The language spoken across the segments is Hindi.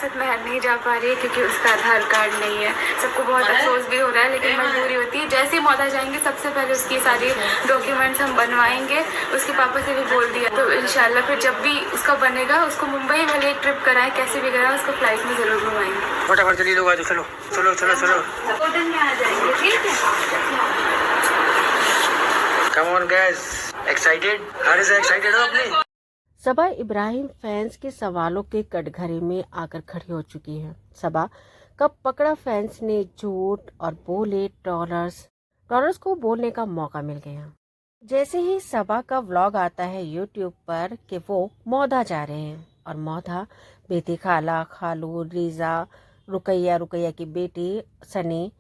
साथ महर नहीं जा पा रही है क्योंकि उसका आधार कार्ड नहीं है। सबको बहुत अफसोस भी हो रहा है, लेकिन मजबूरी होती है। जैसे ही मौदा जाएंगे सबसे पहले उसकी सारी डॉक्यूमेंट्स हम बनवाएंगे। उसके पापा से भी बोल दिया, तो इंशाल्लाह फिर जब भी उसका बनेगा उसको मुंबई वाले एक ट्रिप कराएं, कैसे भी कराएं, उसको फ्लाइट में जरूर घुमाएंगे। फटाफट चलिए लोग, आ जाओ, चलो चलो चलो चलो, होटल में आ जाएंगे, ठीक है। Come on guys, excited? Haris excited हो अपनी? सबा इब्राहिम फैंस के सवालों के कटघरे में आकर खड़ी हो चुकी है। सबा का पकड़ा फैंस ने झूठ और बोले ट्रोलर्स को बोलने का मौका मिल गया। जैसे ही सबा का व्लॉग आता है यूट्यूब पर कि वो मौदा जा रहे हैं और मौदा बेटी खाला, खालू, रीजा, रुकैया की बेटी सनी।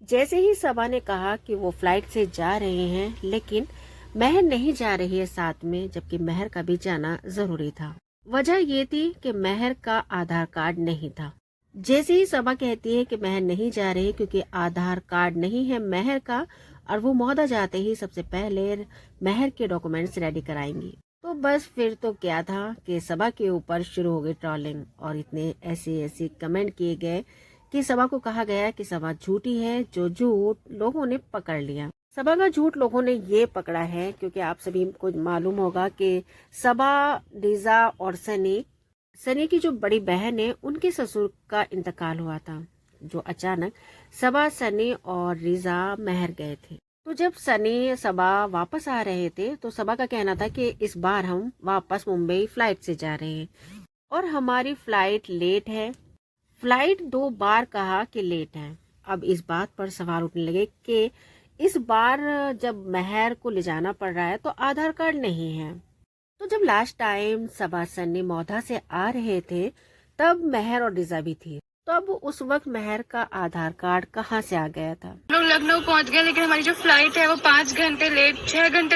जैसे ही सबा ने कहा कि वो फ्लाइट से जा रहे हैं, लेकिन महर नहीं जा रही है साथ में, जबकि महर का भी जाना जरूरी था। वजह ये थी कि महर का आधार कार्ड नहीं था। जैसे ही सबा कहती है कि महर नहीं जा रही क्योंकि आधार कार्ड नहीं है महर का, और वो मौदा जाते ही सबसे पहले महर के डॉक्यूमेंट्स रेडी कराएंगी। तो बस फिर तो क्या था कि सबा के ऊपर शुरू हो गई ट्रोलिंग और इतने ऐसे कमेंट किए गए कि सबा को कहा गया कि सबा झूठी है, जो झूठ लोगों ने पकड़ लिया। सबा का झूठ लोगों ने ये पकड़ा है क्योंकि आप सभी को मालूम होगा कि सबा, रीजा और सनी की जो बड़ी बहन है, उनके ससुर का इंतकाल हुआ था, जो अचानक सबा, सनी और रीजा महर गए थे। तो जब सनी सबा वापस आ रहे थे तो सबा का कहना था कि इस बार हम वापस मुंबई फ्लाइट से जा रहे हैं और हमारी फ्लाइट लेट है। फ्लाइट 2 बार कहा कि लेट है। अब इस बात पर सवाल उठने लगे कि इस बार जब महर को ले जाना पड़ रहा है तो आधार कार्ड नहीं है। तो जब लास्ट टाइम सबा सन्नी मौधा से आ रहे थे तब महर और रिजा भी थी। तो अब उस वक्त महर का आधार कार्ड कहाँ से आ गया था? लोग लखनऊ पहुंच गए, लेकिन हमारी जो फ्लाइट है वो 6 घंटे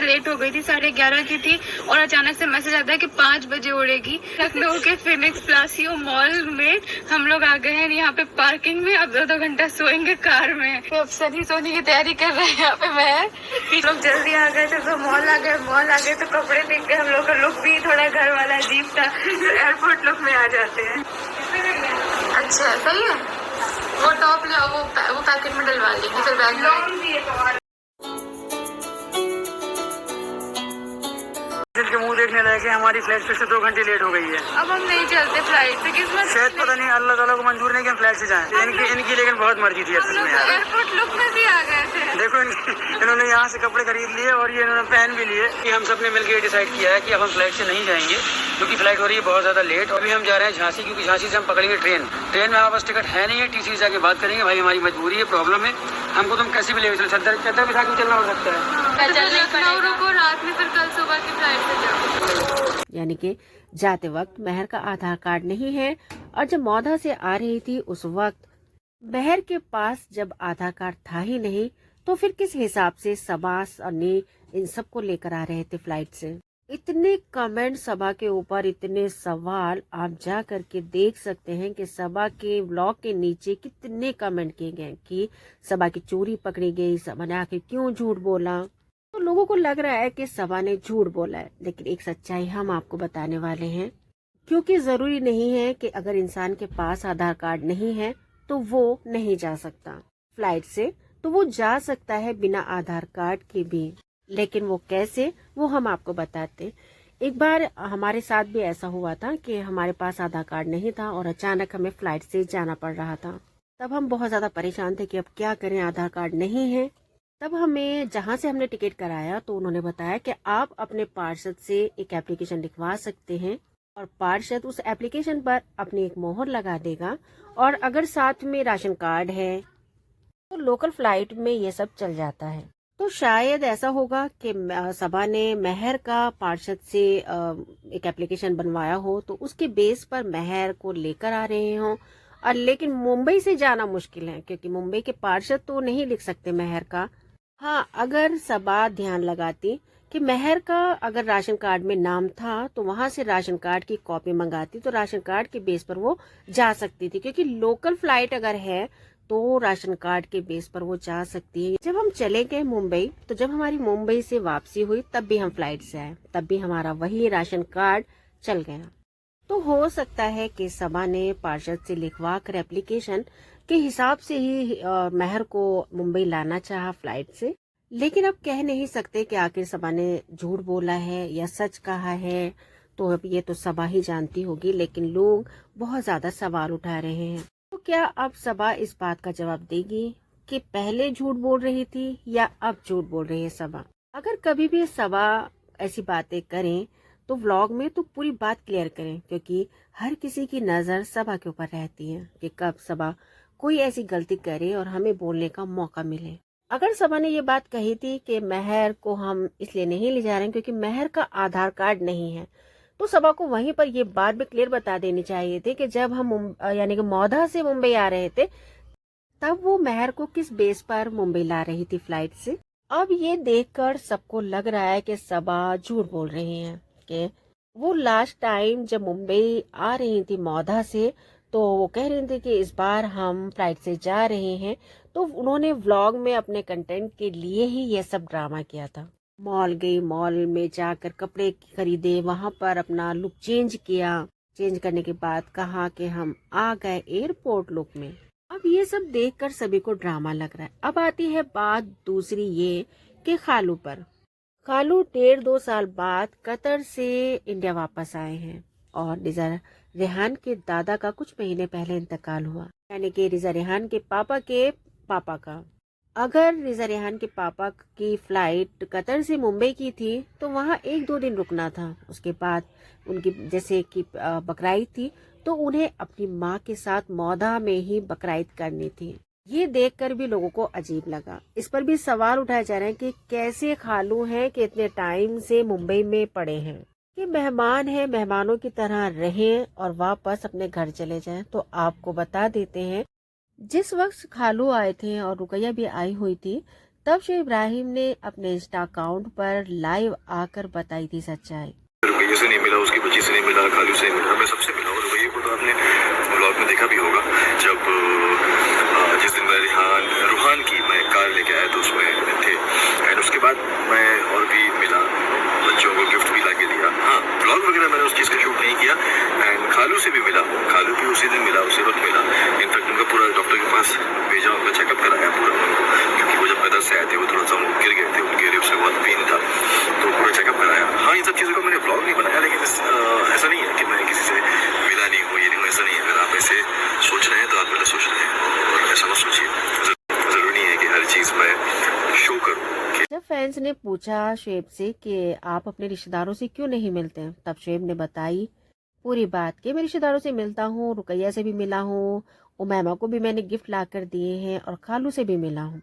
लेट हो गई थी, 11:30 की थी। और अचानक से मैसेज आता है कि 5 बजे उड़ेगी। लखनऊ के फिनिक्स प्लासियो मॉल में हम लोग आ गए हैं, यहाँ पे पार्किंग में। अब 2 घंटा सोएंगे कार में। तो अब सनी सोने की तैयारी कर रहे हैं यहाँ पे। मैं लोग जल्दी आ गए थे तो मॉल आ गए तो कपड़े देख के हम लोग का लुक भी थोड़ा घर वाला अजीब था, तो एयरपोर्ट लुक में आ जाते हैं। अच्छा सही है, वो टॉप ले, वो पैकेट में डलवा लेंगे, फिर बैग में। के मुंह देखने लगे हमारी फ्लाइट फिर से 2 घंटे लेट हो गई है। अब हम नहीं चलते फ्लाइट से, किस्मत शायद पता नहीं अल्लाह ताला को मंजूर नहीं कि हम फ्लाइट से जाएं। इनकी लेकिन बहुत मर्जी थी असल में यार। एयरपोर्ट लुक में भी आ गए थे। देखो इन्होंने यहाँ से कपड़े खरीद लिए और ये इन्होंने पहन भी लिए। कि हम सब ने मिलकर डिसाइड किया है कि अब हम फ्लाइट से नहीं जाएंगे क्योंकि फ्लाइट हो रही है बहुत ज्यादा लेट। अभी हम जा रहे हैं झांसी, क्योंकि झांसी से हम पकड़ेंगे ट्रेन। ट्रेन में हमारे पास टिकट है नहीं है, टीसी से आके बात करेंगे, भाई हमारी मजबूरी है, प्रॉब्लम है, हमको तुम कैसे भी ले चलो, चद्दर बिठा के चलना हो सकता है। लखनऊ रुको, रात में फिर कल सुबह की फ्लाइट से जाओ। यानी कि जाते वक्त महर का आधार कार्ड नहीं है, और जब मौधा से आ रही थी उस वक्त महर के पास जब आधार कार्ड था ही नहीं, तो फिर किस हिसाब से सबा, सनी इन सबको लेकर आ रहे थे फ्लाइट से। इतने कमेंट सबा के ऊपर, इतने सवाल, आप जा करके देख सकते हैं कि सबा के व्लॉग के नीचे कितने कमेंट किए गए कि सबा की चोरी पकड़ी गई, सबा ने आखिर क्यों झूठ बोला। तो लोगों को लग रहा है कि सबा ने झूठ बोला है, लेकिन एक सच्चाई हम आपको बताने वाले हैं, क्योंकि जरूरी नहीं है कि अगर इंसान के पास आधार कार्ड नहीं है तो वो नहीं जा सकता फ्लाइट से। तो वो जा सकता है बिना आधार कार्ड के भी, लेकिन वो कैसे, वो हम आपको बताते। एक बार हमारे साथ भी ऐसा हुआ था कि हमारे पास आधार कार्ड नहीं था और अचानक हमें फ्लाइट से जाना पड़ रहा था। तब हम बहुत ज्यादा परेशान थे कि अब क्या करें, आधार कार्ड नहीं है। तब हमें जहां से हमने टिकट कराया तो उन्होंने बताया कि आप अपने पार्षद से एक एप्लीकेशन लिखवा सकते हैं और पार्षद उस एप्लीकेशन पर अपनी एक मोहर लगा देगा, और अगर साथ में राशन कार्ड है तो लोकल फ्लाइट में ये सब चल जाता है। तो शायद ऐसा होगा कि सबा ने महर का पार्षद से एक एप्लीकेशन बनवाया हो, तो उसके बेस पर महर को लेकर आ रहे हों। और लेकिन मुंबई से जाना मुश्किल है क्योंकि मुंबई के पार्षद तो नहीं लिख सकते महर का। हाँ, अगर सबा ध्यान लगाती कि महर का अगर राशन कार्ड में नाम था तो वहां से राशन कार्ड की कॉपी मंगाती तो राशन कार्ड के बेस पर वो जा सकती थी, क्योंकि लोकल फ्लाइट अगर है तो राशन कार्ड के बेस पर वो जा सकती है। जब हम चले गए मुंबई, तो जब हमारी मुंबई से वापसी हुई तब भी हम फ्लाइट से आए, तब भी हमारा वही राशन कार्ड चल गया। तो हो सकता है कि सबा ने पार्षद से लिखवा कर एप्लीकेशन के हिसाब से ही महर को मुंबई लाना चाहा फ्लाइट से। लेकिन अब कह नहीं सकते कि आखिर सबा ने झूठ बोला है या सच कहा है, तो अब ये तो सबा ही जानती होगी। लेकिन लोग बहुत ज्यादा सवाल उठा रहे हैं। तो क्या अब सबा इस बात का जवाब देगी कि पहले झूठ बोल रही थी या अब झूठ बोल रही है सबा? अगर कभी भी सबा ऐसी बातें करें तो व्लॉग में तो पूरी बात क्लियर करें, क्योंकि हर किसी की नजर सबा के ऊपर रहती है कि कब सबा कोई ऐसी गलती करे और हमें बोलने का मौका मिले। अगर सबा ने ये बात कही थी कि महर को हम इसलिए नहीं ले जा रहे हैं क्योंकि महर का आधार कार्ड नहीं है, तो सबा को वहीं पर ये बात भी क्लियर बता देनी चाहिए थी कि जब हम यानी कि मौधा से मुंबई आ रहे थे तब वो महर को किस बेस पर मुंबई ला रही थी फ्लाइट से। अब ये देखकर सबको लग रहा है कि सबा झूठ बोल रही हैं कि वो लास्ट टाइम जब मुंबई आ रही थी मौधा से तो वो कह रही थी कि इस बार हम फ्लाइट से जा रहे हैं। तो उन्होंने व्लॉग में अपने कंटेंट के लिए ही ये सब ड्रामा किया था। मॉल गई, मॉल में जाकर कपड़े खरीदे, वहां पर अपना लुक चेंज किया। चेंज करने के बाद कहा कि हम आ गए एयरपोर्ट लुक में। अब ये सब देखकर सभी को ड्रामा लग रहा है। अब आती है बात दूसरी ये कि खालू पर। खालू 1.5-2 साल बाद कतर से इंडिया वापस आए हैं और रिजा रेहान के दादा का कुछ महीने पहले इंतकाल हुआ, यानी कि रिजा रेहान के पापा का। अगर रिजा रेहान के पापा की फ्लाइट कतर से मुंबई की थी तो वहाँ 1-2 दिन रुकना था। उसके बाद उनकी जैसे कि बकराईद थी तो उन्हें अपनी माँ के साथ मौधा में ही बकराईद करनी थी। ये देखकर भी लोगों को अजीब लगा। इस पर भी सवाल उठाए जा रहे हैं कि कैसे खालू हैं कि इतने टाइम से मुंबई में पड़े हैं, कि मेहमान हैं, मेहमानों की तरह रहें और वापस अपने घर चले जाएं। तो आपको बता देते हैं जिस वक्त खालू आए थे और रुकैया भी आई हुई थी तब शोएब इब्राहिम ने अपने इंस्टा अकाउंट पर लाइव आकर बताई थी सच्चाई। रुकैया से नहीं मिला, उसकी बच्ची से नहीं मिला, खालू से नहीं मिला, मैं सबसे मिला। और रुकैया को तो आपने ब्लॉग में देखा भी होगा जब जिस दिन मैं रूहान की मैं कार लेके आया तो उसमें थे। एंड उसके बाद मैं और भी मिला, बच्चों को गिफ्ट भी ला के दिया। हाँ, ब्लॉग वगैरह मैंने उस चीज़ का शूट नहीं किया। एंड खालू से भी मिला, खालू भी उसी दिन मिला, उसी वक्त मिला। इनफैक्ट उनका पूरा डॉक्टर के पास भेजा, उनका चेकअप कराया पूरा उनको, क्योंकि वो जब कतर से आए थे वो थोड़ा सा गिर गए थे, उनके रिब्स में बहुत पेन था, तो पूरा चेकअप कराया। हाँ, इन सब चीज़ों का मैंने ब्लॉग नहीं बनाया, लेकिन ऐसा नहीं है कि मैं किसी से मिला नहीं हूँ, ये नहीं हूँ, ऐसा नहीं है। अगर आप ऐसे सोच रहे हैं तो आप गलत सोच रहे हैं और ऐसा मत सोचिए। जरूरी नहीं है कि हर चीज़ मैं शो करूँ। जब फैंस ने पूछा शोएब से कि आप अपने रिश्तेदारों से क्यों नहीं मिलते हैं, तब शोएब ने बताई पूरी बात कि मैं रिश्तेदारों से मिलता हूँ, रुकैया से भी मिला हूँ, उमैमा को भी मैंने गिफ्ट ला कर दिए हैं और खालू से भी मिला हूँ।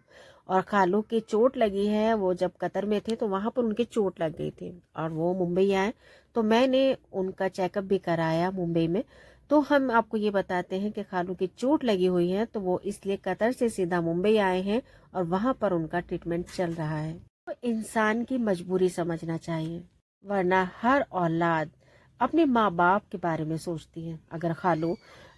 और खालू की चोट लगी है, वो जब कतर में थे तो वहां पर उनकी चोट लग गई थी और वो मुंबई आए तो मैंने उनका चेकअप भी कराया मुंबई में। तो हम आपको ये बताते हैं कि खालू की चोट लगी हुई है तो वो इसलिए कतर से सीधा मुंबई आए हैं और वहां पर उनका ट्रीटमेंट चल रहा है। तो इंसान की मजबूरी समझना चाहिए, वरना हर औलाद अपने माँ बाप के बारे में सोचती है। अगर खालू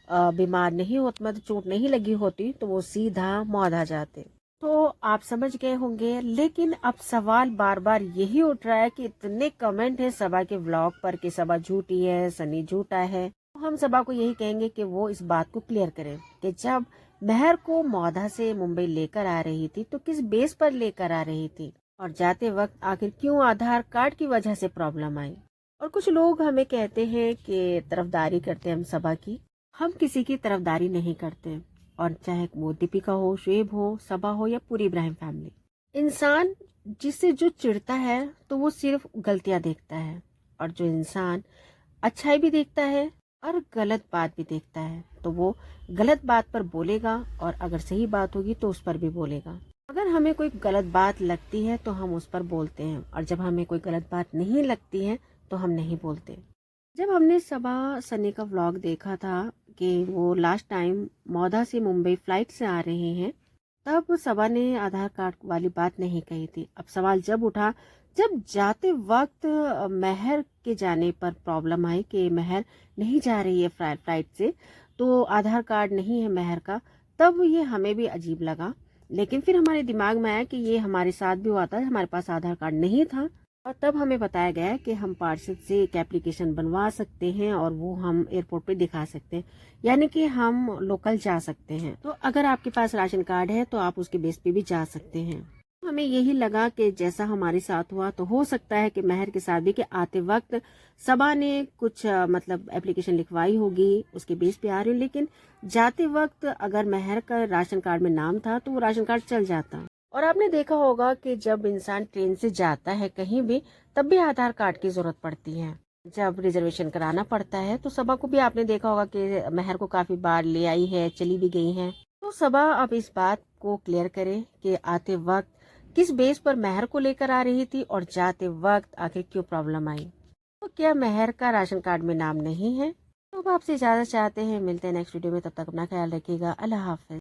बीमार नहीं होती, मतलब चोट नहीं लगी होती तो वो सीधा मौधा जाते। तो आप समझ गए होंगे। लेकिन अब सवाल बार बार यही उठ रहा है कि इतने कमेंट है सबा के व्लॉग पर कि सबा झूठी है, सनी झूठा है। तो हम सबा को यही कहेंगे कि वो इस बात को क्लियर करें कि जब महर को मौधा से मुंबई लेकर आ रही थी तो किस बेस पर लेकर आ रही थी और जाते वक्त आखिर क्यों आधार कार्ड की वजह से प्रॉब्लम आई। और कुछ लोग हमें कहते हैं कि तरफदारी करते हैं हम सबा की। हम किसी की तरफदारी नहीं करते, और चाहे वो दीपिका हो, शोएब हो, सबा हो या पूरी इब्राहिम फैमिली। इंसान जिससे जो चिढ़ता है तो वो सिर्फ गलतियां देखता है, और जो इंसान अच्छाई भी देखता है और गलत बात भी देखता है तो वो गलत बात पर बोलेगा और अगर सही बात होगी तो उस पर भी बोलेगा। अगर हमें कोई गलत बात लगती है तो हम उस पर बोलते हैं, और जब हमें कोई गलत बात नहीं लगती है तो हम नहीं बोलते। जब हमने सबा सनी का व्लॉग देखा था कि वो लास्ट टाइम मौधा से मुंबई फ्लाइट से आ रहे हैं, तब सबा ने आधार कार्ड वाली बात नहीं कही थी। अब सवाल जब उठा जब जाते वक्त महर के जाने पर प्रॉब्लम आई कि महर नहीं जा रही है फ्लाइट से, तो आधार कार्ड नहीं है महर का, तब ये हमें भी अजीब लगा। लेकिन फिर हमारे दिमाग में आया कि ये हमारे साथ भी हुआ था, हमारे पास आधार कार्ड नहीं था और तब हमें बताया गया कि हम पार्षद से एक एप्लीकेशन बनवा सकते हैं और वो हम एयरपोर्ट पे दिखा सकते हैं, यानी कि हम लोकल जा सकते हैं। तो अगर आपके पास राशन कार्ड है तो आप उसके बेस पे भी जा सकते हैं। हमें यही लगा कि जैसा हमारे साथ हुआ तो हो सकता है कि महर के साथ भी, कि आते वक्त सबा ने कुछ मतलब एप्लीकेशन लिखवाई होगी, उसके बेस पे आ रही हो, लेकिन जाते वक्त अगर महर का राशन कार्ड में नाम था तो वो राशन कार्ड चल जाता। और आपने देखा होगा कि जब इंसान ट्रेन से जाता है कहीं भी, तब भी आधार कार्ड की जरूरत पड़ती है। जब रिजर्वेशन कराना पड़ता है तो सबा को भी आपने देखा होगा कि महर को काफी बार ले आई है, चली भी गई है। तो सबा अब इस बात को क्लियर करे कि आते वक्त किस बेस पर महर को लेकर आ रही थी और जाते वक्त आखिर क्यों प्रॉब्लम आई। तो क्या महर का राशन कार्ड में नाम नहीं है? तो अब आपसे इजाजत चाहते हैं, मिलते हैं नेक्स्ट वीडियो में, तब तक अपना ख्याल रखिएगा। अल्लाह हाफिज।